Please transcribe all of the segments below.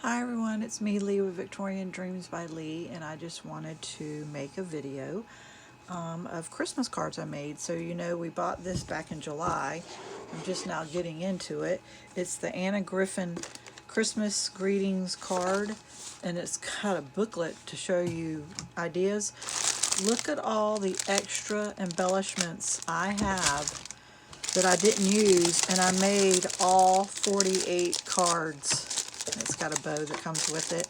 Hi everyone, it's me, Leigh with Victorian Dreams by Leigh, and I just wanted to make a video of Christmas cards I made. So we bought this back in July. I'm just now getting into it. It's the Griffin Christmas greetings card, and it's got a booklet to show you ideas. Look at all the extra embellishments I have that I didn't use, and I made all 48 cards. It's got a bow that comes with it.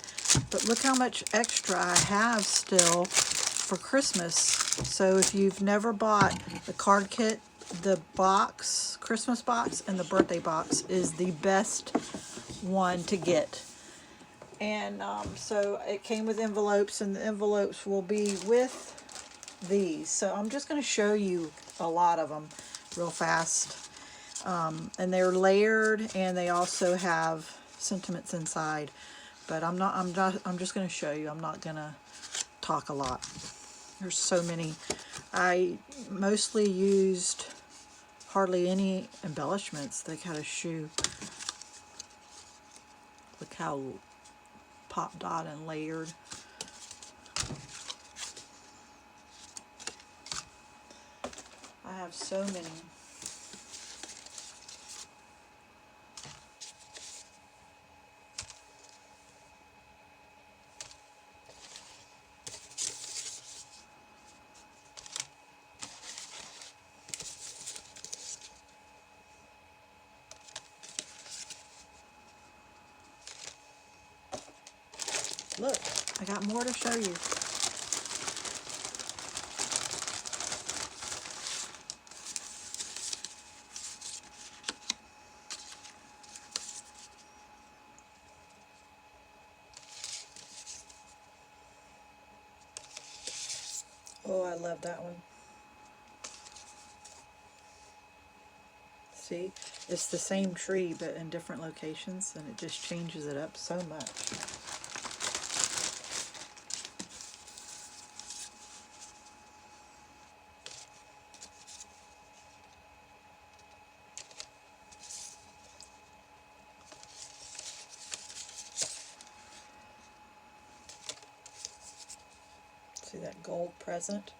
But look how much extra I have still for Christmas. So if you've never bought the card kit, the box, Christmas box, and the birthday box is the best one to get. And so it came with envelopes, and the envelopes will be with these. So I'm just going to show you a lot of them real fast. And they're layered, and they also have sentiments inside, but I'm just going to show you. I'm not going to talk a lot. There's so many. I mostly used hardly any embellishments. They got a shoe. Look how pop dot and layered. I have so many. Look, I got more to show you. Oh, I love that one. See, it's the same tree but in different locations, and it just changes it up so much. See that gold present?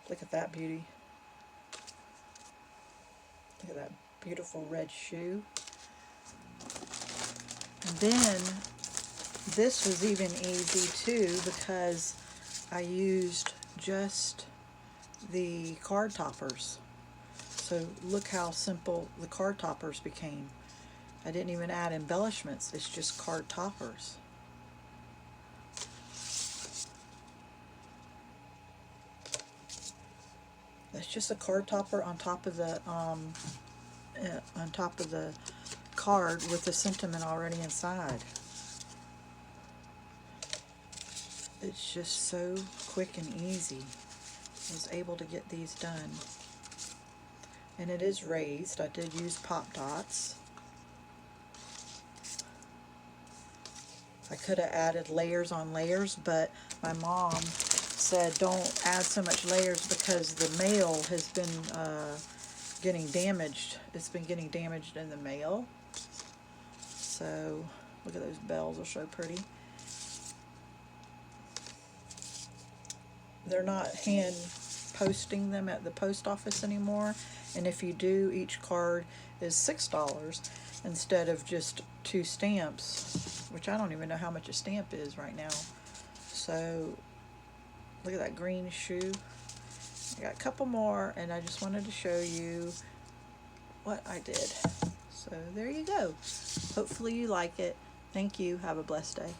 Look at that beauty. Look at that beautiful red shoe. And then this was even easy too, because I used just the card toppers. So look how simple the card toppers became. I didn't even add embellishments. It's just card toppers. That's just a card topper on top of the card with the sentiment already inside. It's just so quick and easy. I was able to get these done. And it is raised. I did use pop dots. I could have added layers on layers, but my mom said don't add so much layers because the mail has been getting damaged. It's been getting damaged in the mail. So look at those bells, are so pretty. They're not hand posting them at the post office anymore, and if you do, each card is $6 instead of just 2 stamps, which I don't even know how much a stamp is right now. So look at that green shoe. I got a couple more, and I just wanted to show you what I did. So there you go. Hopefully you like it. Thank you. Have a blessed day.